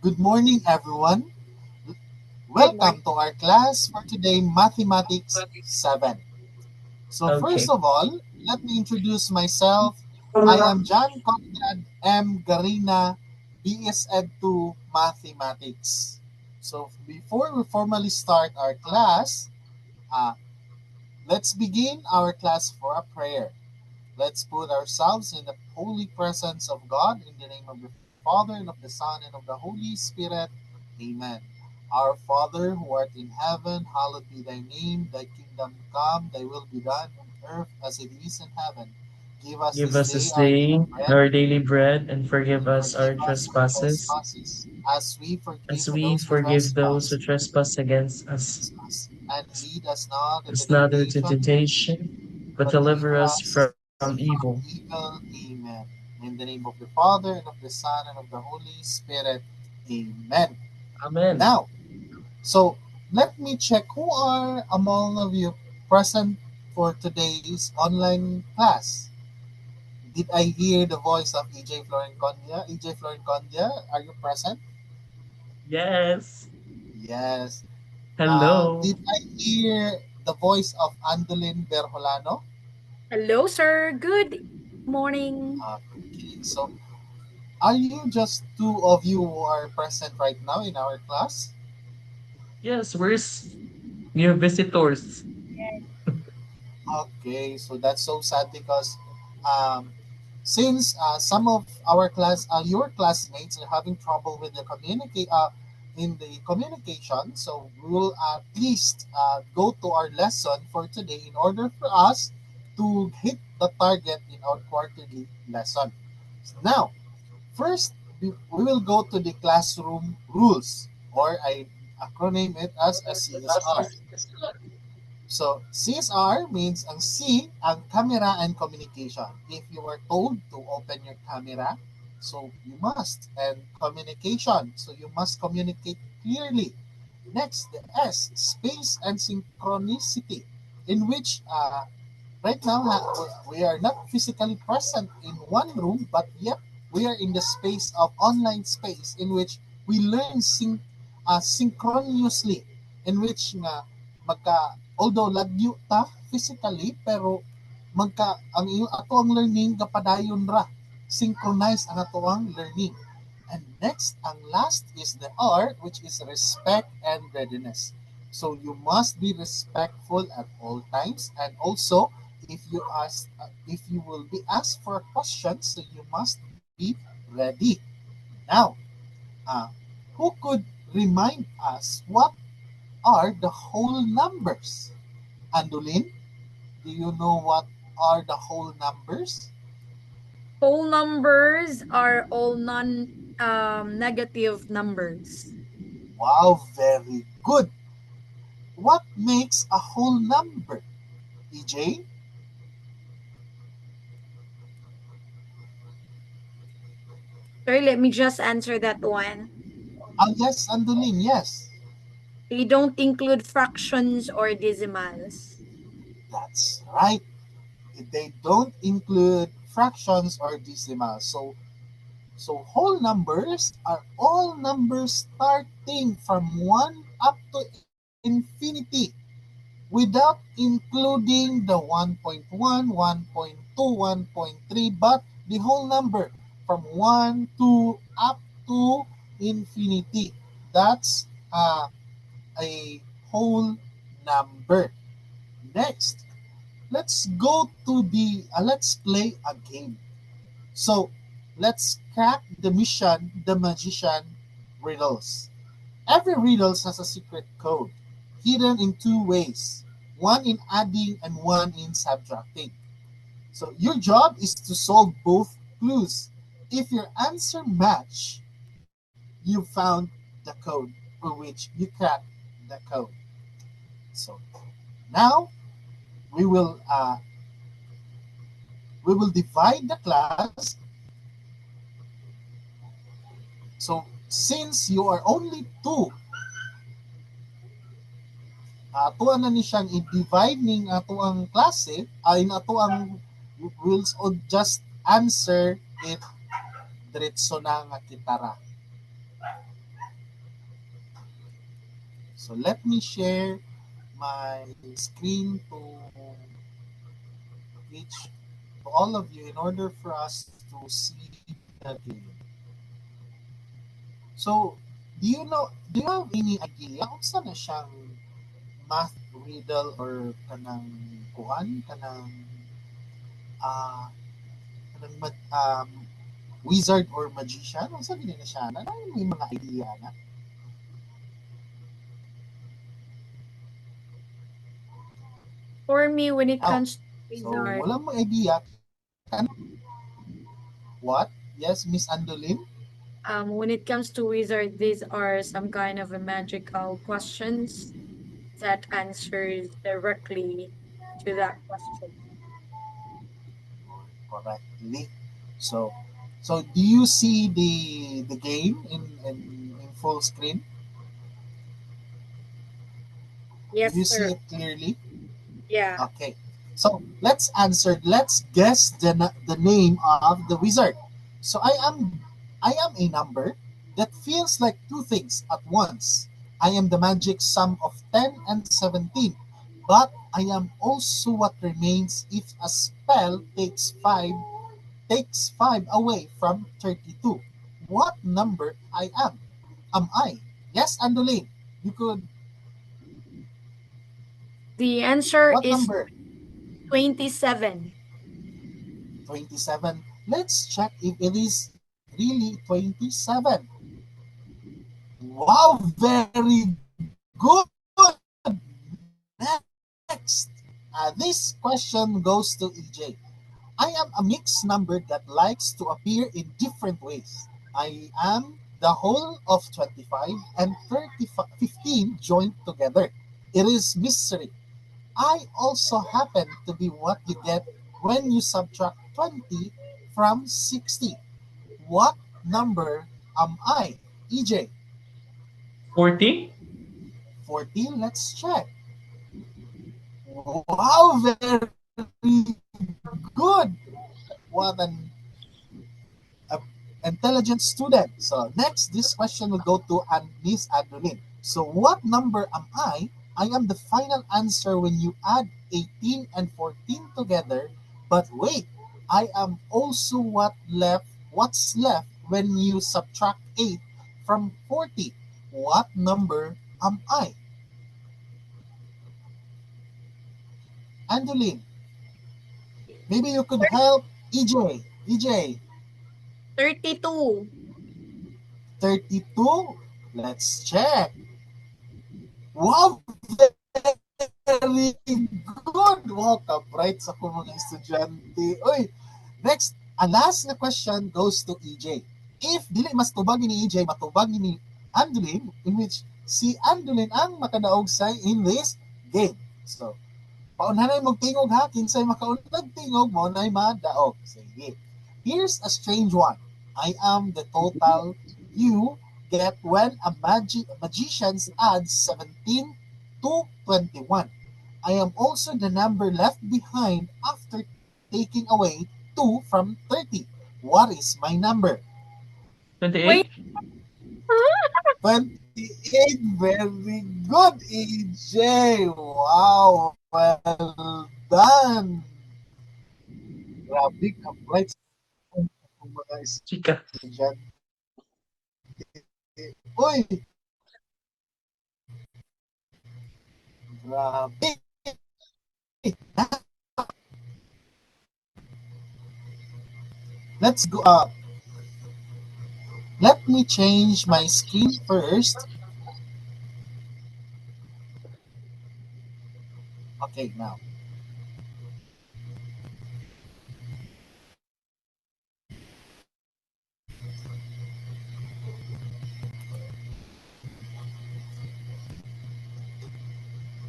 Good morning, everyone. Good morning. Welcome to our class for today, Mathematics 7. So, first Okay. of all, let me introduce myself. I am John Conrad M. Garina, BS Ed 2 Mathematics. So, before we formally start our class, uh, let's begin our class for a prayer. Let's put ourselves in the holy presence of God in the name of the Father and of the Son and of the Holy Spirit. Amen. Our Father who art in heaven, hallowed be thy name. Thy kingdom come, thy will be done on earth as it is in heaven. Give us Give this us day this our daily day bread, our daily bread and forgive and us our forgive us our trespasses trespasses, as we as forgive we those who forgive those who trespass trespass against us. us. And lead us not into It's not into temptation, temptation, but but deliver deliver us us from evil. from evil. Amen. In the name of the Father, and of the Son, and of the Holy Spirit. Amen. Amen. Now, so let me check who are among of you present for today's online class. Did I hear the voice of EJ Florencondia? EJ Florencondia, are you present? Yes. Yes. Hello. Did I hear the voice of Andolin Berholano? Hello, sir. Good morning. Okay, so are you just two of you who are present right now in our class? Yes, where's new visitors? Okay, so that's so sad because um, since some of our class, your classmates are having trouble with the in the communication, so we will at least go to our lesson for today in order for us to hit the target in our quarterly lesson. Now, first, we will go to the classroom rules, or I acronym it as a CSR. So, CSR means ang C, ang camera and communication. If you were told to open your camera, so you must. And communication, so you must communicate clearly. Next, the S, space and synchronicity, in which right now we are not physically present in one room, but yet we are in the space of online space in which we learn synchronously, in which although lagyo ta physically, pero ato ang learning kapadayon ra, synchronize ang ato ang learning. And next, ang last is the R, which is respect and readiness. So you must be respectful at all times, and also if you will be asked for a question, so you must be ready. Now, uh, who could remind us what are the whole numbers? Andulin, do you know what are the whole numbers? Whole numbers are all non negative numbers. Wow, very good. What makes a whole number? EJ? Sorry, let me just answer that one. Ah, yes, Andulin, yes. They don't include fractions or decimals. That's right. They don't include fractions or decimals. So whole numbers are all numbers starting from 1 up to infinity without including the 1.1, 1.2, 1.3, but the whole number from 1 to up to infinity. That's a whole number. Next, let's play a game. So let's crack the magician riddles. Every riddle has a secret code, hidden in two ways, one in adding and one in subtracting. So your job is to solve both clues. If your answer match, you found the code for which you crack the code. So now we will uh, we will divide the class. So since you are only two, atuan na ni siyang i-divide ning ato ang klase ay ato ang rules o just answer it diretso na nga kitara. So let me share my screen to each to all of you in order for us to see the game. So, do you have any idea kung saan na siyang math riddle or kanang kuan ah kanang wizard or magician? Kung saan na siya na may mga idea na? For me, when it Oh, comes to so wizard, wala mo idea. What? Yes, Miss Andolin? when it comes to wizard, these are some kind of a magical questions that answers directly to that question. Correctly. So, so do you see the game in full screen? Do Yes, you see sir. it clearly? Yeah. Okay. So let's answer. Let's guess the name of the wizard. So I am a number that feels like two things at once. I am the magic sum of 10 and 17, but I am also what remains if a spell takes 5 away from 32. What number I am? Am I? Yes, Andolin. You could. The answer What is number? 27. 27. Let's check if it is really 27. Wow, very good. Next. This question goes to EJ. I am a mixed number that likes to appear in different ways. I am the whole of 25 and 15 joined together. It is mystery. I also happen to be what you get when you subtract 20 from 60. What number am I? EJ, 40? 14? Let's check. Wow, very good. What an uh, intelligent student. So next, this question will go to Miss Adeline. So what number am I? I am the final answer when you add 18 and 14 together. But wait, I am also what's left when you subtract 8 from 40. What number am I? Angeline, maybe you could help EJ. EJ, 32. 32? Let's check. Wow, very good. Wow, ka-bright sa kong mga estudyante. Uy, next, ang last na question goes to EJ. If dili mas tubag ni EJ, matubag ni Andolin, in which si Andolin ang makadaog sa in this game. So, paunhanay mong tingog ha, kinsay makaunag tingog mo na'y madaog. Sige. Here's a strange one. I am the total you get when a magician adds 17 to 21. I am also the number left behind after taking away 2 from 30. What is my number? 28? Wait. 28. Very good, EJ. Wow. Well done. Grabe ka, bright sa mga Chika. estudyante. Uy, grabe. Let's go up. Let me change my screen first. Okay, now.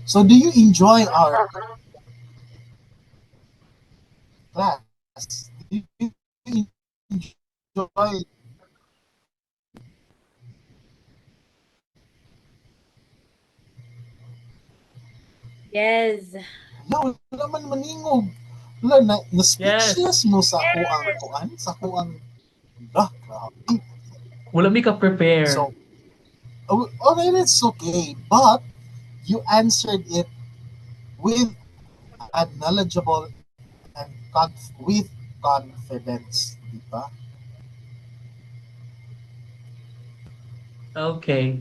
So do you enjoy our class? Do you enjoy? Yes. No, wala man maningog. Wala na Yes. speechless mo sa ako ang kuan, sa ako ang grabe. Wala mi ka prepare. So, okay, it's okay. But you answered it with a knowledgeable and with confidence, di ba? Okay.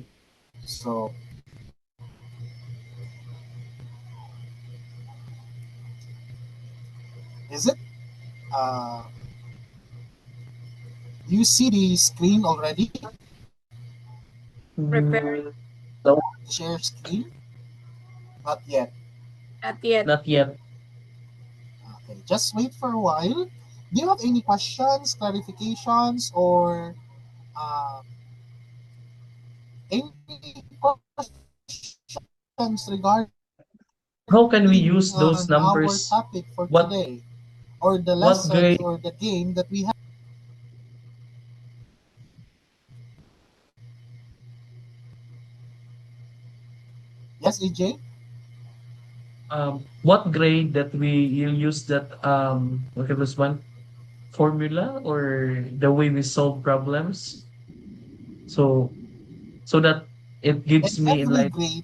So, is it, uh, you see the screen already? Preparing? Mm, no, The share screen? Not yet. Not yet. not yet. Okay, just wait for a while. Do you have any questions, clarifications, or uh, any questions How can we regarding use those on our numbers? topic for What today, or the what lessons, grade? or the game that we have? Yes, AJ? What grade that we you use that what it was one formula or the way we solve problems? So so that it In gives me every like grade,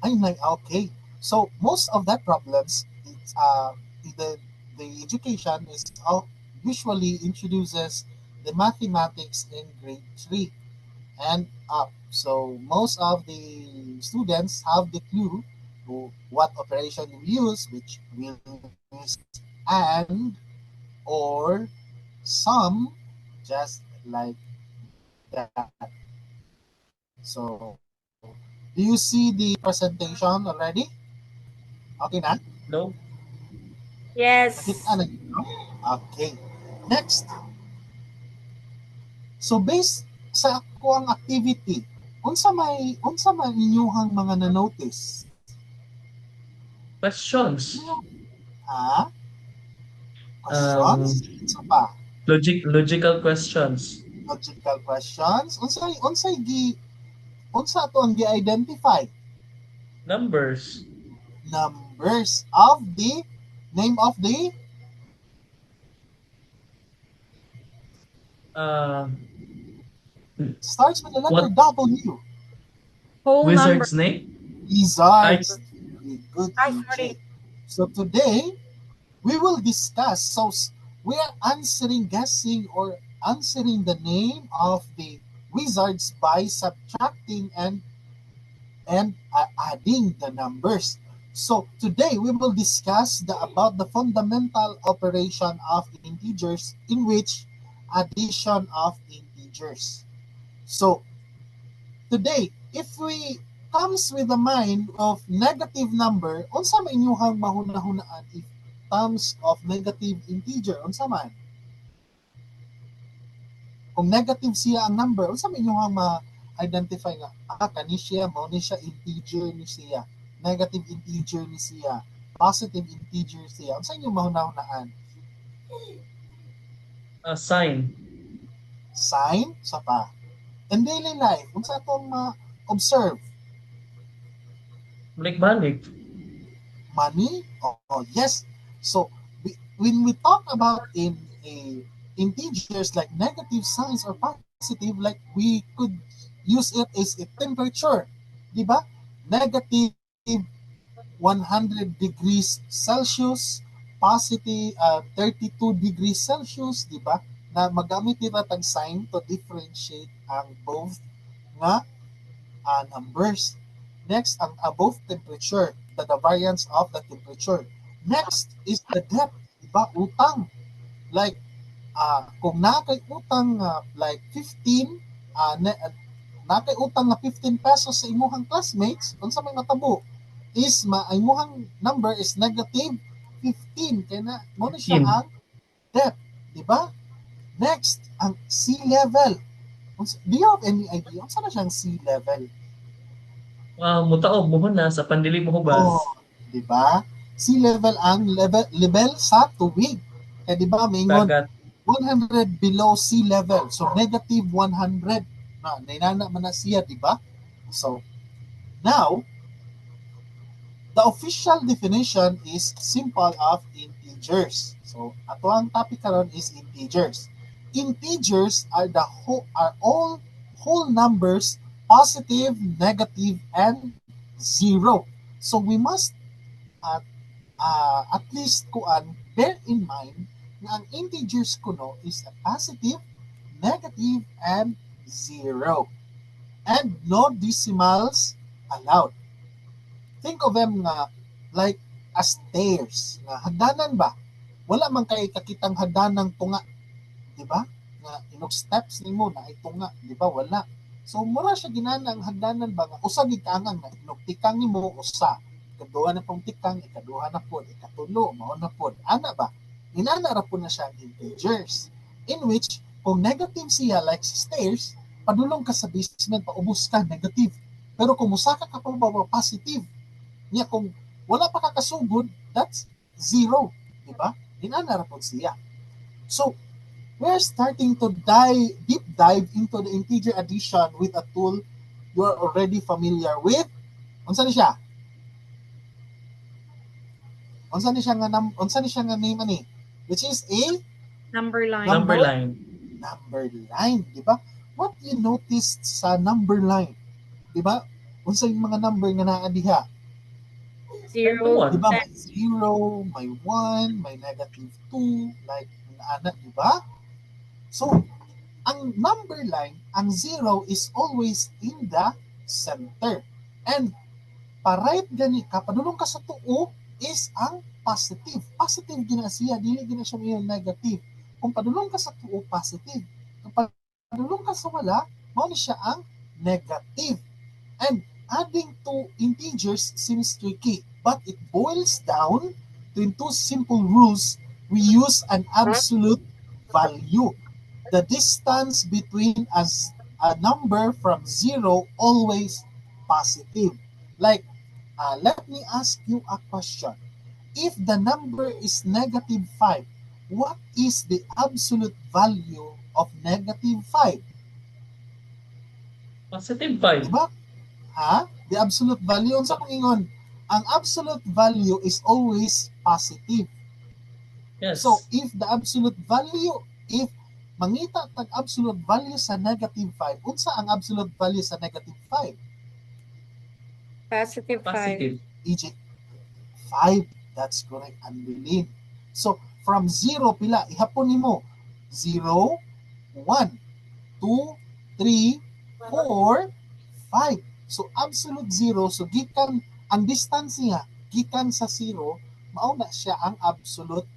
I'm like, okay. So most of that problems, it's, the the education is usually introduces the mathematics in grade 3 and up. So most of the students have the clue to what operation we use, which will use and or some, just like that. So do you see the presentation already? Okay na? no. Nakita Yes. na niyo? Okay. Next. So based sa ako ang activity, unsa may inyuhang mga na-notice? Questions. Ha? Um Questions? Unsa pa? logical questions. Logical questions? Unsa ato ang gi-identify? Numbers. Numbers of the name of the Uh starts with the letter what W. Whole number. wizard's name? I Lizards. Very good, I AJ. sorry. So today we will discuss. So we are answering, guessing, or answering the name of the wizards by subtracting and adding the numbers. So today we will discuss about the fundamental operation of integers, in which addition of integers. So today, if we comes with the mind of negative number, unsa man inyong mahuna-hunaan if terms of negative integer, unsa man? Kung negative siya ang number, unsa man inyong ma-identify nga, kani siya, mao ni siya, integer ni siya, negative integer ni siya, positive integer siya, unsa inyong mahuna-hunaan? sign. Sign, sa pa. In daily life, unsa atong ma-observe? Balik-balik. Money? Oh, yes. So when we talk about in a integers like negative signs or positive, like we could use it as a temperature, di ba? Negative 100 degrees Celsius, positive 32 degrees Celsius, di ba? Na magamit nila tag sign to differentiate ang both nga numbers. Next, ang above temperature, the variance of the temperature. Next is the debt, diba? Utang. Like, kung nakay utang like 15, nakay utang na 15 pesos sa imuhang classmates, unsa may matabo, is imuhang number is negative 15. Kaya na, mo na siya 15. ang debt. Diba? Next, ang sea level. Do you have any idea? Unsa na siyang sea level? Mutaog mohon na sa pandili mo hubas. Oh, 'di ba? Sea level ang level sa tubig. Kaya 'di ba mingon Dagat. 100 below sea level. So negative 100 na nainana man na siya, 'di ba? So now the official definition is simple of integers. So ato ang topic karon is integers. Integers are all whole numbers positive, negative, and zero. So we must at least bear in mind na ang integers kuno is a positive, negative, and zero. And no decimals allowed. Think of them nga like as stairs. Nga hagdanan ba? Wala man kay kakitang hagdanang tunga. Diba? Nga inog steps nimo na ay tunga. Diba? Wala. So mura siya ginana ang hagdanan ba nga usa gid kangang na inog tikang nimo usa. Ikaduha na pong tikang, ikaduha na po, ikatulo, mao na po. Ana ba? Inana ra po na siya ang integers. In which, kung negative siya like stairs, padulong ka sa basement, paubos ka, negative. Pero kung musaka ka pa positive, niya kung wala pa kakasugod, that's zero. Diba? Inana ra po siya. So, we're starting to deep dive into the integer addition with a tool you're already familiar with. Unsa ni siya? Unsa ni siya nga name ani? Which is a Number line. Number line. Number line, di ba? What you noticed sa number line? Di ba? Unsa yung mga number nga naa diha? 0, Di ba? 10. May 0, may 1, may negative 2, like ana, di ba? So, ang number line, ang 0 is always in the center. And pa-right gani ka, padulong ka sa tuo, is ang positive. Positive gina siya, dili gina siya may negative. Kung padulong ka sa tuo, positive. Kung padulong ka sa wala, mao ni siya ang negative. And adding two integers seems tricky, but it boils down to two simple rules. We use an absolute value. The distance between a number from 0 always positive. Like, let me ask you a question. If the number is negative 5, what is the absolute value of negative 5? Positive 5. Diba? The absolute value, unsa kong ingon? Ang absolute value is always positive. Yes. So, if the absolute value, if mangita tag absolute value sa negative 5, unsa ang absolute value sa negative 5? Positive 5. Positive. E.g., 5. That's correct. Unbelief. So, from 0, pila? Ihapon nimo. 0, 1, 2, 3, 4, 5. So, absolute 0. So, gikan, ang distance niya, gikan sa 0, mauna siya ang absolute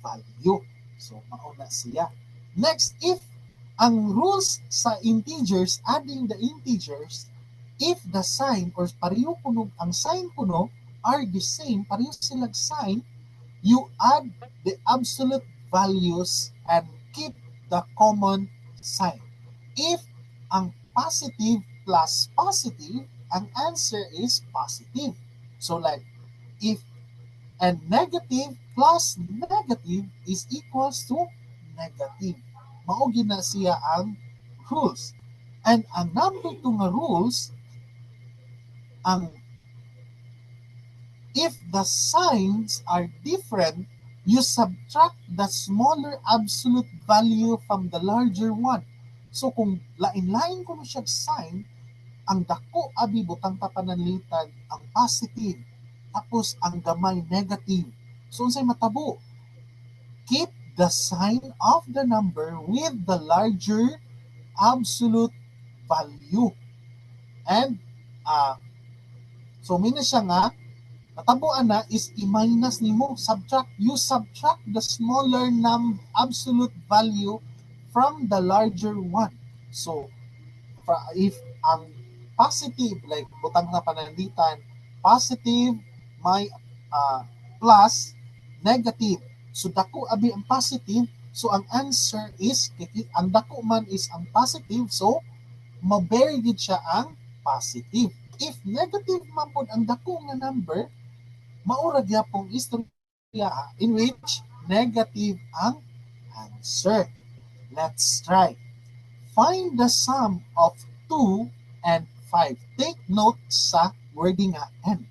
value. So, mauna siya. Next, if ang rules sa integers, adding the integers, if the sign or pareho kuno ang sign kuno are the same, pareho silang sign, you add the absolute values and keep the common sign. If ang positive plus positive, ang answer is positive. So like, if and negative plus negative is equals to negative. Mao gina siya ang rules. And ang number 2 nga rules, ang if the signs are different, you subtract the smaller absolute value from the larger one. So kung lain-lain ko siya sign, ang dako abi butang papananlitan ang positive, tapos ang gamay negative. So unsay matabo? Keep the sign of the number with the larger absolute value. And so mina siya nga natabuan na is i-minus nimo, you subtract the smaller absolute value from the larger one. So if ang positive, like butang na pananalitan, positive may plus negative, so dako abi ang positive, so ang answer is ang dako man is ang positive, so mabear gid siya ang positive. If negative man pod ang dako nga number, maura gyapong istorya in which negative ang answer. Let's try. Find the sum of 2 and 5. Take note sa wording nga and.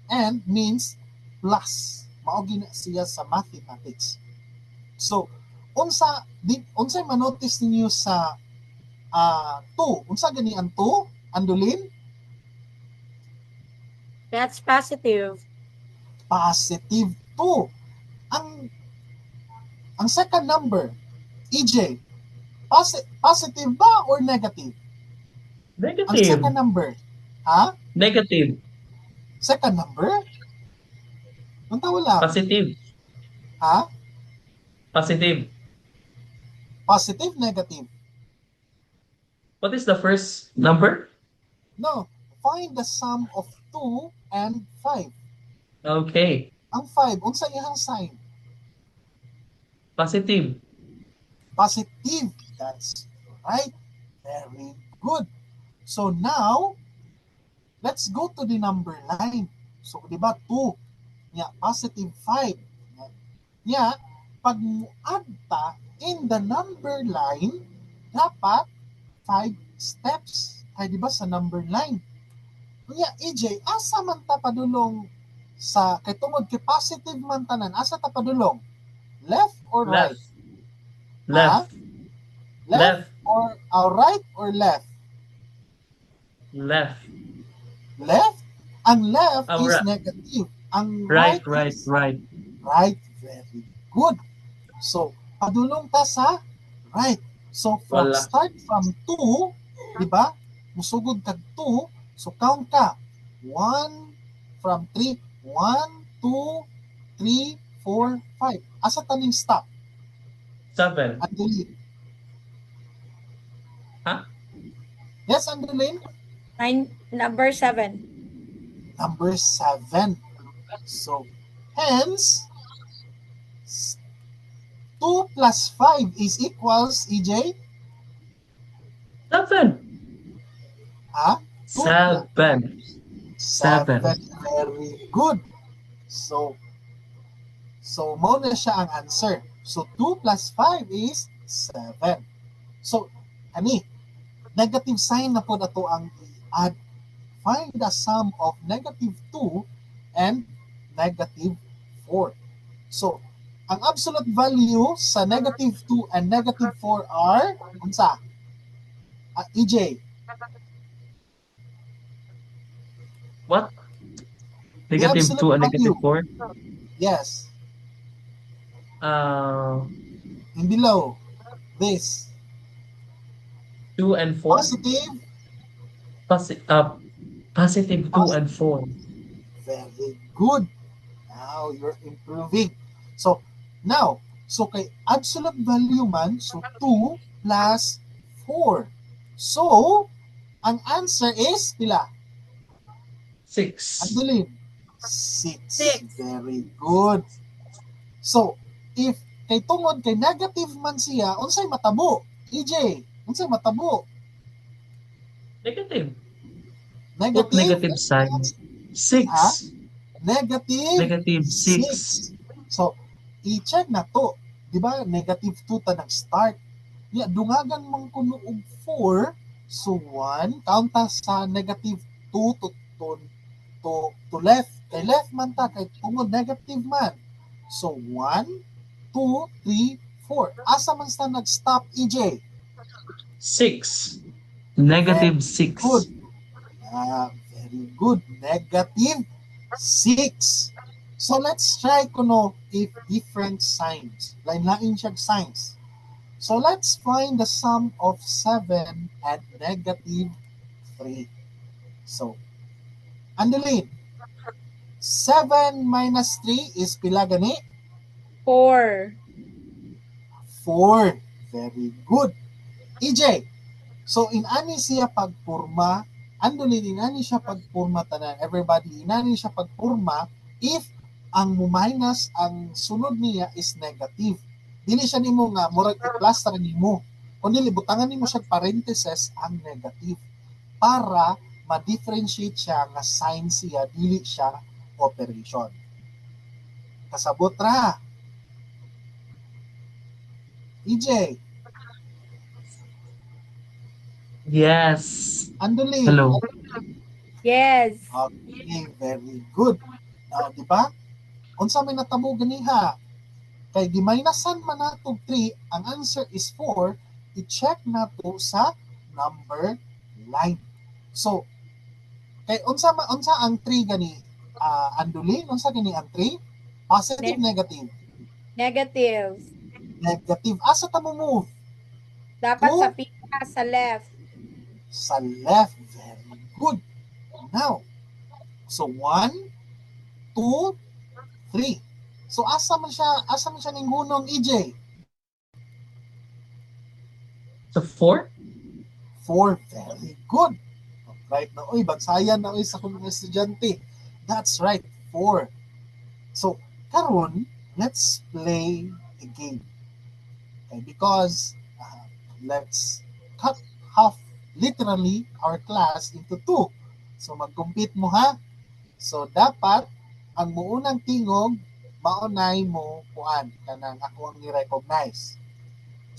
And means plus. Mao gina siya sa mathematics. So, unsay manotice ninyo sa 2? Unsa gani ang 2? Andulin? That's positive. Positive 2. Ang second number, EJ, positive ba or negative? Ang second Negative. number, ha? Negative. Second number? Ang tawa lang, Positive. ha? Positive. Positive, negative? What is the first number? No. Find the sum of 2 and 5. Okay. Ang 5, unsa iyang sign? Positive. Positive. That's right. Very good. So now, let's go to the number line. So, di ba, 2. Yeah, positive 5. Yeah, pag muad ta in the number line, dapat 5 steps. Ay, di ba, sa number line. Yeah, EJ, asa man ta padulong sa, kay tungod kay positive man tanan, asa ta padulong? Left or right? Left. Left or right or left? Left. Left? Ang left is Right. negative. Ang Right. is right. Very good. So, padulong ta sa right. So, start from 2, di ba? Musugod kag 2. So, count ka. 1 from 3. 1, 2, 3, 4, 5. Asa taning stop? 7. Andulin. Huh? Yes, Andulin? Number 7. Number 7. So, hence, 2 plus 5 is equals, EJ? 7. Ha? 7. 7. Very good. So mo na siya ang answer. So, 2 plus 5 is 7. So, ani, negative sign na po na to ang i-add. Find the sum of negative 2 and negative 4. So, ang absolute value sa negative 2 and negative 4 are, unsa? EJ? What? Negative 2 and negative 4? Yes. In below this. 2 and 4? Positive 2 and 4. Very good. Now you're improving. So, now, kay absolute value man, so 2 plus 4. So, ang answer is, pila? 6. Andulin. 6. Very good. So, if kay tungod kay negative man siya, unsay matabo? EJ, unsay matabo? Negative. Negative sign. 6. Ha? Negative 6. So, i-check na to. Di ba, negative 2 ta nag-start. Dungagan man kuno og 4. So, 1. Count ta sa negative 2 to left. Kay left man ta, kay tungod negative man. So, 1, 2, 3, 4. Asa man sa nag-stop, EJ? 6. Negative 6. Good. Very good. Negative 6. So, let's try kuno if different signs. Lain-lain siya signs. So, let's find the sum of 7 and negative 3. So, Andalin, 7 minus 3 is pila gani? 4. 4. Very good. EJ, so inani siya pagpurma, Andalin, inani siya pagpurma tanan. Everybody, inani siya pagpurma if ang minus ang sunod niya is negative. Dili siya nimo nga murag i-plus ra nimo. Kundi butangan nimo siya parentheses ang negative para ma-differentiate siya nga sign siya, dili siya operation. Kasabot ra. EJ. Yes. Andali. Hello. Yes. Okay, very good. Di ba? Unsa may natabo ganiha? Kay giminasan man nato 3, ang answer is 4. I-check nato sa number line. So kay unsa ang 3 gani Andulin, unsa gani ang 3? Positive, negative. Negative. Negative. Asa ta mo move? Dapat To sa pila, sa left. sa left. Very good. Now, so 1, 2, 3. So asa man siya ning hunong EJ? So 4? 4. Very good. Right na, oy, bagsayan na oy sa kong mga estudyante. That's right, 4. So, karon, let's play a game. Okay, because let's cut half, literally, our class into 2. So, mag-compete mo ha. So, dapat, ang muunang tingog, maunay mo kuan, kanang ako ang ni-recognize.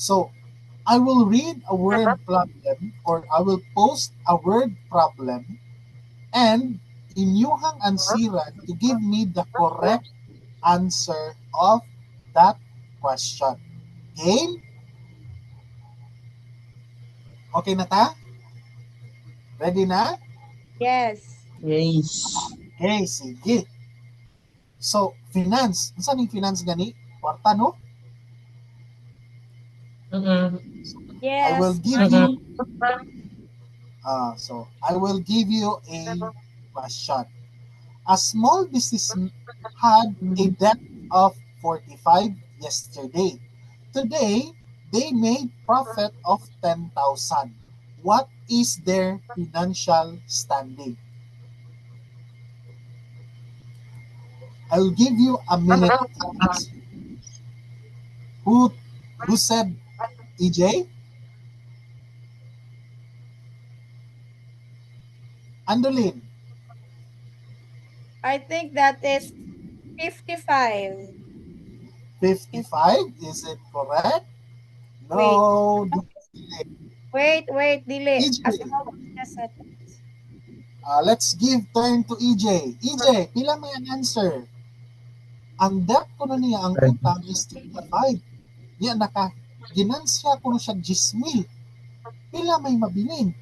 So, I will read a word problem or I will post a word problem and inyuhang ansiran to give me the correct answer of that question. Game? Okay na ta? Ready na? Yes. Yes. Okay, sige. So, finance. Saan yung finance gani? Kwarta, no? I will Yes. give you I will give you a question. A small business had a debt of 45 yesterday. Today, they made profit of 10,000. What is their financial standing? I will give you a minute to answer. Who said EJ? Andolin, I think that is 55. 55. Is it correct? Wait. No. Wait, delay. EJ. A small business at Let's give turn to EJ. EJ, pila may ang answer? Ang debt ko na niya, ang utang is 35. Niya, ginansya ko na siya 10,000. Pila may mabilin?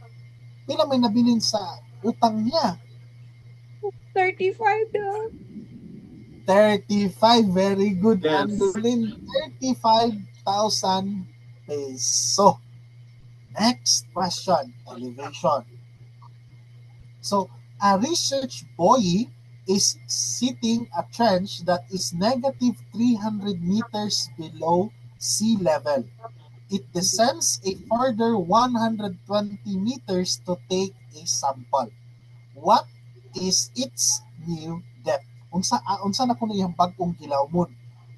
Pila may nabilin sa utang niya? 35 daw. 35. Very good, Yes. Andolin. 35,000 peso. Next question, elevation. So, a research buoy is sitting a trench that is negative 300 meters below sea level. It descends a further 120 meters to take a sample. What is its new depth? Unsa na kuno iyang bag-ong gilawmon?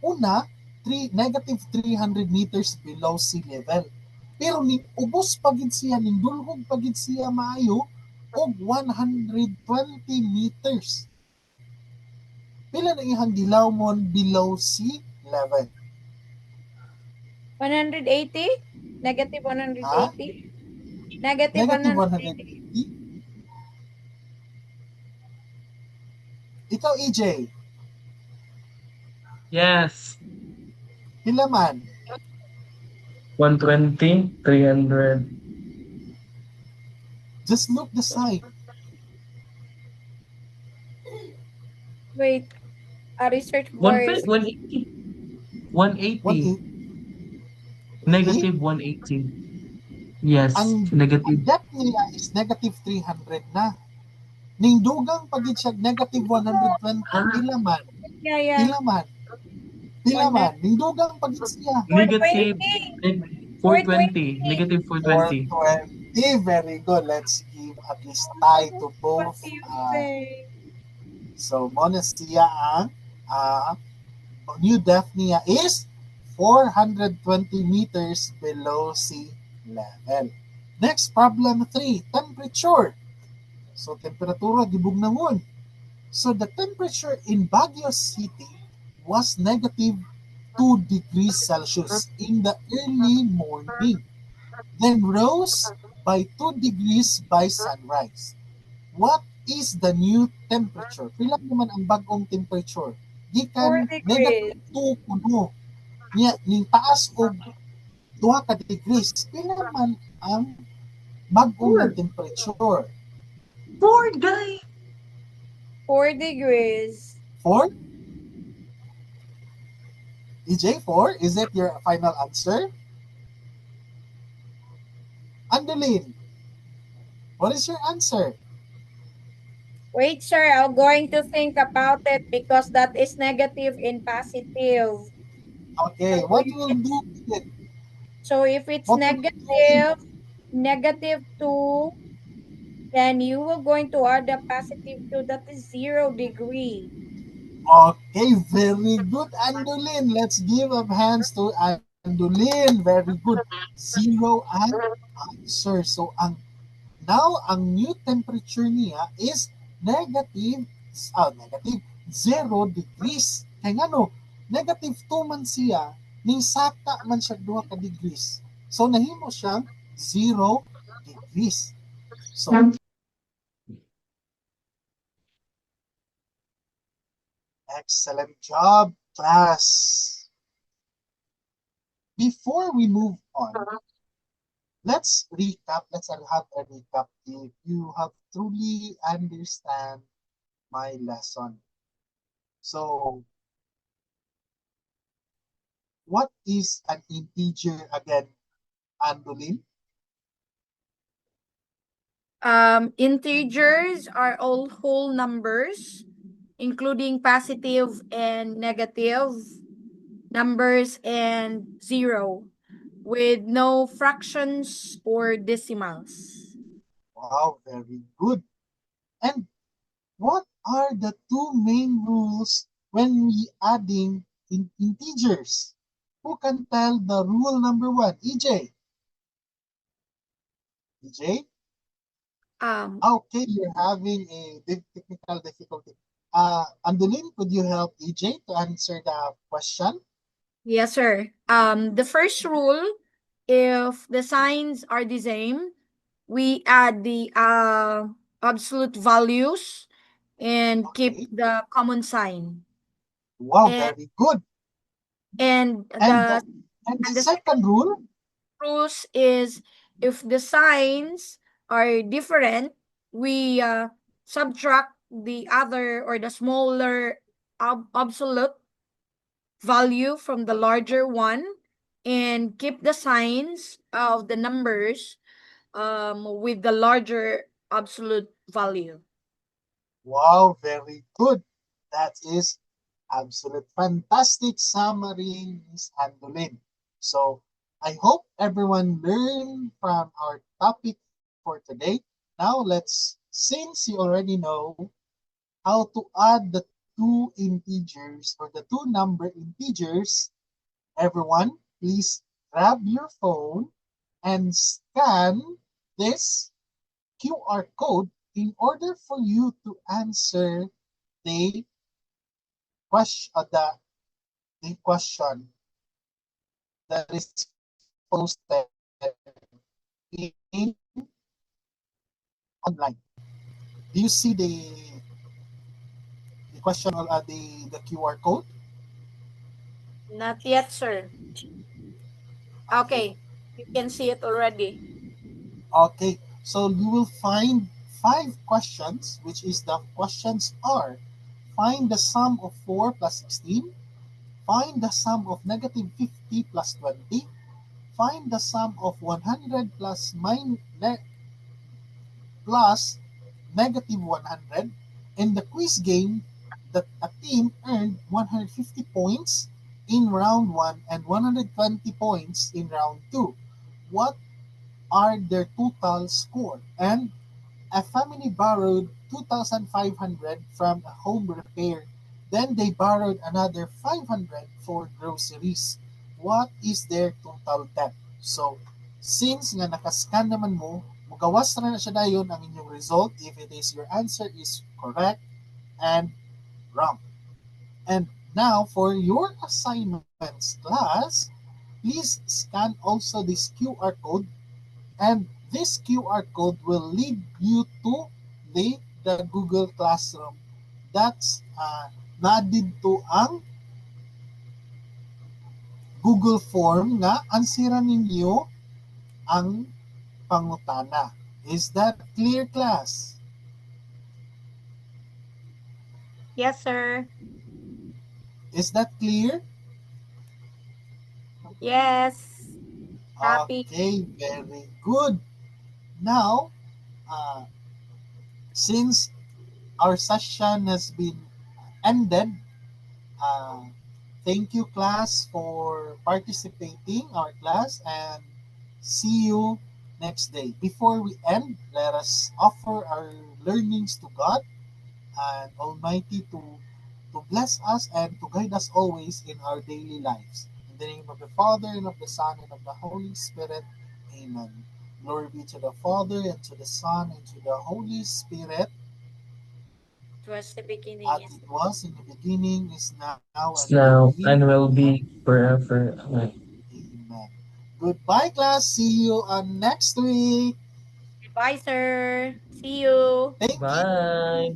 Una, negative 300 meters below sea level. Pero ning ubos pagid siya, ning dulhog pagid siya maayo og 120 meters. Pila na iyang gilawmon below sea level? 180? Negative 180? Negative Negative 180. 180? Ikaw, EJ, Yes. pila man? 120, 300. Just look the sign. Wait. A research bar is 180. 180. 180. Negative 180. Yes. Ang Negative. depth nila is negative 300 na. Ning dugang pagid siya negative 120. Pila man? yeah. Pila man? Pila man? Ning dugang pagid siya. Negative 420. 420. Negative 420. 420. Very good. Let's give at least tie to both. So, muna siya ang new depth niya is 420 meters below sea level. Next, problem 3, temperature. So, temperatura gibugnangon. So, the temperature in Baguio City was negative 2 degrees Celsius in the early morning, then rose by 2 degrees by sunrise. What is the new temperature? Pila naman ang bagong temperature? Gikan 4 degrees. negative 2 kuno. Nya ning taas og 2 ka degrees. Pila man ang bagong na temperature? Poor guy. 4 degrees. 4? EJ, 4? Is it your final answer? Andolin, what is your answer? Wait, sir, I'm going to think about it because that is negative and positive. Okay, So what if will it's, do with it? so if it's What will you do with negative, negative 2, then you will going to add a positive 2. That is 0 degree. Okay, very good, Andolin. Let's give a hands to Andolin. Very good. Zero ang answer. So, ang new temperature niya is negative 0 degrees. Kaya nga no, negative 2 man siya, ning saka man siya 2 ka degrees. So, nahimo siyang 0 degrees. So, excellent job, class. Before we move on, let's recap. Let's have a recap if you have truly understand my lesson. So, what is an integer again, Andolin? Integers are all whole numbers, including positive and negative numbers and zero, with no fractions or decimals. Wow, very good. And what are the two main rules when we adding in integers? Who can tell the rule number one? EJ? EJ? Um, Okay, you're having a technical difficulty. Andolin, could you help EJ to answer the question? yes, sir. The first rule, if the signs are the same, we add the absolute values and keep Okay. the common sign. Wow, And very good. and And the the, and the and the second second rule? rules is if the signs are different, we subtract the other or the smaller absolute value from the larger one and keep the signs of the numbers with the larger absolute value. Wow, very good. That is absolute fantastic summary, Miss Andolin. So I hope everyone learned from our topic for today. Now since you already know how to add the two integers or the two number integers, everyone, please grab your phone and scan this QR code in order for you to answer the question, the question that is posted in online. Do you see the question or the QR code? Not yet, sir. Okay. Okay, you can see it already. Okay. So you will find 5 questions, which is the questions are: find the sum of 4 plus 16, find the sum of negative 50 plus 20, find the sum of 100 plus negative 100. In the quiz game, that a team earned 150 points in round 1 and 120 points in round 2. What are their total score? And a family borrowed 2,500 from a home repair. Then they borrowed another 500 for groceries. What is their total debt? So, since nga nakascan naman mo, mugawas na siya dayon ang inyong result if it is your answer is correct and wrong. And now, for your assignments, class, please scan also this QR code, and this QR code will lead you to the Google Classroom. That's na dito ang Google Form nga answeran ninyo ang pangutana. Is that clear, class? Yes, sir. Is that clear? Yes. Happy. Okay, very good. Now, uh, since our session has been ended, uh, thank you, class, for participating our class, and see you next day. Before we end, let us offer our learnings to God and Almighty to bless us and to guide us always in our daily lives. In the name of the Father, and of the Son, and of the Holy Spirit. Amen. Glory be to the Father, and to the Son, and to the Holy Spirit, It was the beginning. as it was in the beginning, is now, and It's will now be and will forever. be forever. Amen. Amen. Goodbye, class. See you on next week. Bye, sir. See you. Thank you. Bye.